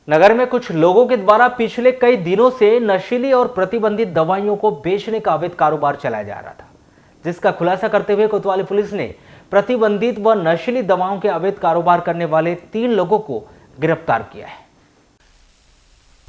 नगर में कुछ लोगों के द्वारा पिछले कई दिनों से नशीली और प्रतिबंधित दवाइयों को बेचने का अवैध कारोबार चलाया जा रहा था, जिसका खुलासा करते हुए कोतवाली पुलिस ने प्रतिबंधित व नशीली दवाओं के अवैध कारोबार करने वाले 3 लोगों को गिरफ्तार किया है।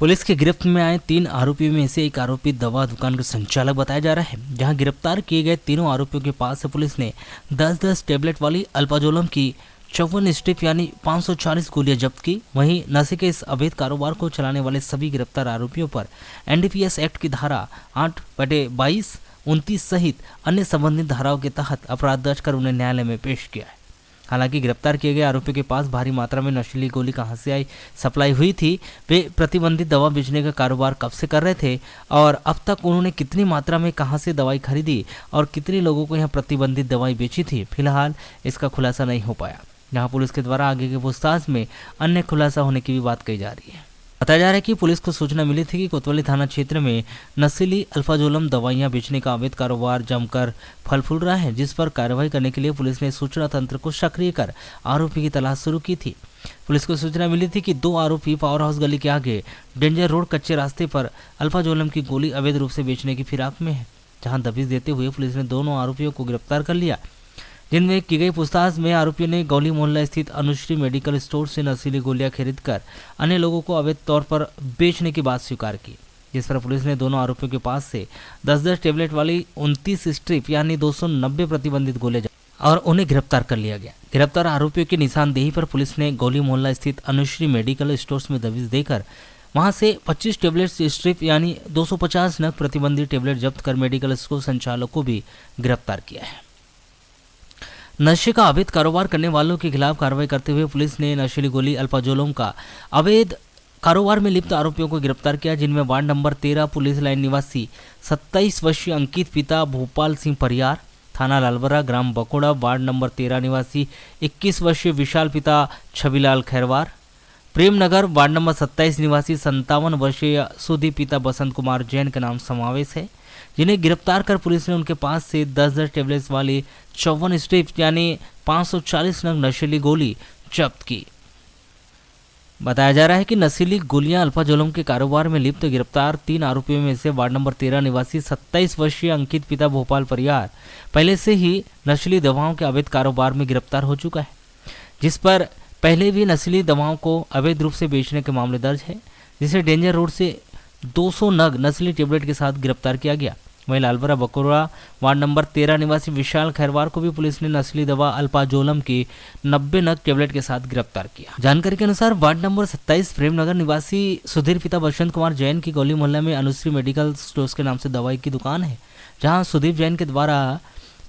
पुलिस की गिरफ्त में आए 3 आरोपियों में से एक आरोपी दवा दुकान का संचालक बताया जा रहा है। जहां गिरफ्तार किए गए तीनों आरोपियों के पास से पुलिस ने 10-10 टेबलेट वाली अल्पाजोलम की 54 स्ट्रिप यानी 540 गोलियां जब्त की। वहीं नशे के इस अवैध कारोबार को चलाने वाले सभी गिरफ्तार आरोपियों पर एनडीपीएस एक्ट की धारा 8/22, 29 सहित अन्य संबंधित धाराओं के तहत अपराध दर्ज कर उन्हें न्यायालय में पेश किया है। हालांकि गिरफ्तार किए गए आरोपियों के पास भारी मात्रा में नशीली गोली कहां से आई, सप्लाई हुई थी, वे प्रतिबंधित दवा बेचने का कारोबार कब से कर रहे थे और अब तक उन्होंने कितनी मात्रा में कहां से दवाई खरीदी और कितने लोगों को यहां प्रतिबंधित दवाई बेची थी, फिलहाल इसका खुलासा नहीं हो पाया। जहां पुलिस के द्वारा आगे के पूछताछ में अन्य खुलासा होने की भी बात कही जा रही है। बताया जा रहा है कि पुलिस को सूचना मिली थी कि कोतवाली थाना क्षेत्र में नशीली अल्फाजोलम दवाइयां बेचने का अवैध कारोबार जमकर फल फूल रहा है, जिस पर कार्रवाई करने के लिए पुलिस ने सूचना तंत्र को सक्रिय कर आरोपी की तलाश शुरू की थी। पुलिस को सूचना मिली थी कि 2 आरोपी पावर हाउस गली के आगे डेंजर रोड कच्चे रास्ते पर अल्फाजोलम की गोली अवैध रूप से बेचने की फिराक में है। जहां दबिश देते हुए पुलिस ने दोनों आरोपियों को गिरफ्तार कर लिया, जिनमें की गई पूछताछ में आरोपियों ने गौली मोहल्ला स्थित अनुश्री मेडिकल स्टोर से नशीली गोलियां खरीदकर अन्य लोगों को अवैध तौर पर बेचने की बात स्वीकार की, जिस पर पुलिस ने दोनों आरोपियों के पास से 10-10 टेबलेट वाली 29 स्ट्रिप यानी 290 प्रतिबंधित गोले और उन्हें गिरफ्तार कर लिया गया। गिरफ्तार आरोपियों की निशानदेही पर पुलिस ने गौली मोहल्ला स्थित अनुश्री मेडिकल स्टोर्स में दबिश देकर वहां से 25 टेबलेट स्ट्रिप यानी 250 नग प्रतिबंधित टेबलेट जब्त कर मेडिकल स्टोर संचालक को भी गिरफ्तार किया है। नशे का अवैध कारोबार करने वालों के खिलाफ कार्रवाई करते हुए पुलिस ने नशीली गोली अल्फाजोलम का अवैध कारोबार में लिप्त आरोपियों को गिरफ्तार किया, जिनमें वार्ड नंबर 13 पुलिस लाइन निवासी 27 वर्षीय अंकित पिता भोपाल सिंह परियार, थाना लालबरा, ग्राम बकोड़ा, वार्ड नंबर 13 निवासी 21 वर्षीय विशाल पिता छविलाल खैरवार, प्रेमनगर वार्ड नंबर 27 निवासी 57 वर्षीय सुदीप पिता बसंत कुमार जैन का नाम समावेश है, जिन्हें गिरफ्तार कर पुलिस ने उनके पास से 10-10 टेबलेट्स वाली 54 स्ट्रिप यानी 540 नग नशीली गोली जब्त की। बताया जा रहा है कि नशीली गोलियां अल्फाजोलम के कारोबार में लिप्त गिरफ्तार 3 आरोपियों में से वार्ड नंबर 13 निवासी 27 वर्षीय अंकित पिता भोपाल परियार पहले से ही नशीली दवाओं के अवैध कारोबार में गिरफ्तार हो चुका है, जिस पर पहले भी नशीली दवाओं को अवैध रूप से बेचने के मामले दर्ज है, जिसे डेंजर रोड से 200 नग नस्ली टेबलेट के साथ गिरफ्तार किया गया। वहीं लालबरा बकोरा वार्ड नंबर 13 निवासी विशाल खैरवार को भी पुलिस ने नस्ली दवा अल्फाजोलम की 90 नग टेबलेट के साथ गिरफ्तार किया। जानकारी के अनुसार वार्ड नंबर 27 प्रेमनगर निवासी सुधीर पिता बसंत कुमार जैन की गौली मोहल्ला में अनुश्री मेडिकल स्टोर्स के नाम से दवाई की दुकान है, जहां सुधीर जैन के द्वारा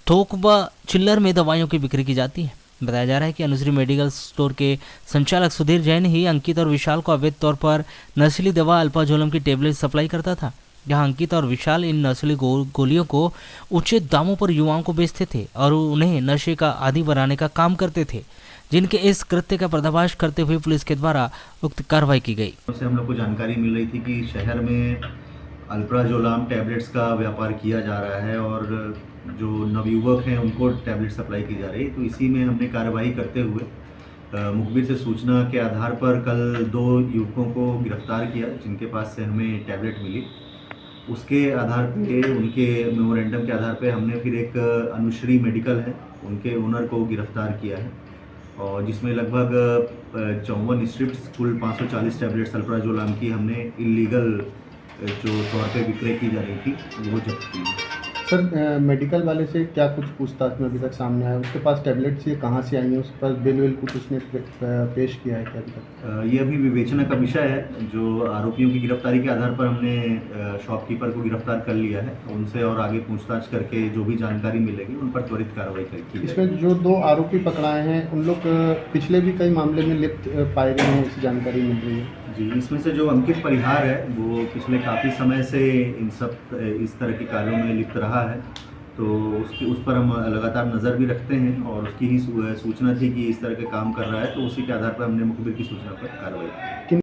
थोक व चिल्लर में दवाइयों की बिक्री की जाती है। बताया जा रहा है कि अनुश्री मेडिकल स्टोर के संचालक सुधीर जैन ही अंकित और विशाल को अवैध तौर पर नस्ली दवा अल्फाजोलम की टेबलेट सप्लाई करता था, जहां अंकित और विशाल इन नस्ली गोलियों को उचित दामों पर युवाओं को बेचते थे और उन्हें नशे का आदी बनाने का काम करते थे, जिनके इस कृत्य का पर्दाफाश करते हुए पुलिस के द्वारा उक्त कार्रवाई की गई। से हम लोग को जानकारी मिल रही थी कि शहर में अल्प्राजोलम टैबलेट्स का व्यापार किया जा रहा है और जो नवयुवक हैं उनको टैबलेट सप्लाई की जा रही है। तो इसी में हमने कार्रवाई करते हुए मुखबिर से सूचना के आधार पर कल 2 युवकों को गिरफ्तार किया, जिनके पास से हमें टैबलेट मिली। उसके आधार पे, उनके मेमोरेंडम के आधार पे हमने फिर एक अनुश्री मेडिकल है उनके ओनर को गिरफ्तार किया है, और जिसमें लगभग 54 स्ट्रिप्स कुल 540 टैबलेट्स अल्प्राजोलम की हमने इलीगल जो तौर पे विक्रय की जा रही थी वो जब्त की। सर, मेडिकल वाले से क्या कुछ पूछताछ में अभी तक सामने आया? उसके पास टैबलेट्स ये कहाँ से आई हैं? उसके पास बिल विल कुछ उसने पेश किया है क्या अभी तक? ये अभी विवेचना का विषय है। जो आरोपियों की गिरफ्तारी के आधार पर हमने शॉपकीपर को गिरफ्तार कर लिया है, उनसे और आगे पूछताछ करके जो भी जानकारी मिलेगी उन पर त्वरित कार्रवाई करेगी। इसमें जो 2 आरोपी पकड़ाए हैं उन लोग पिछले भी कई मामले में लिप्त पाए गए हैं, ऐसी जानकारी मिल रही है। जी, इसमें से जो अंकित परिहार है वो पिछले काफ़ी समय से इस तरह के कार्यों में लिप्त रहा है, तो उस पर हम लगातार नज़र भी रखते हैं और उसकी ही सूचना थी कि इस तरह के काम कर रहा है, तो उसी के आधार पर हमने मुखबिर की सूचना पर कार्रवाई की।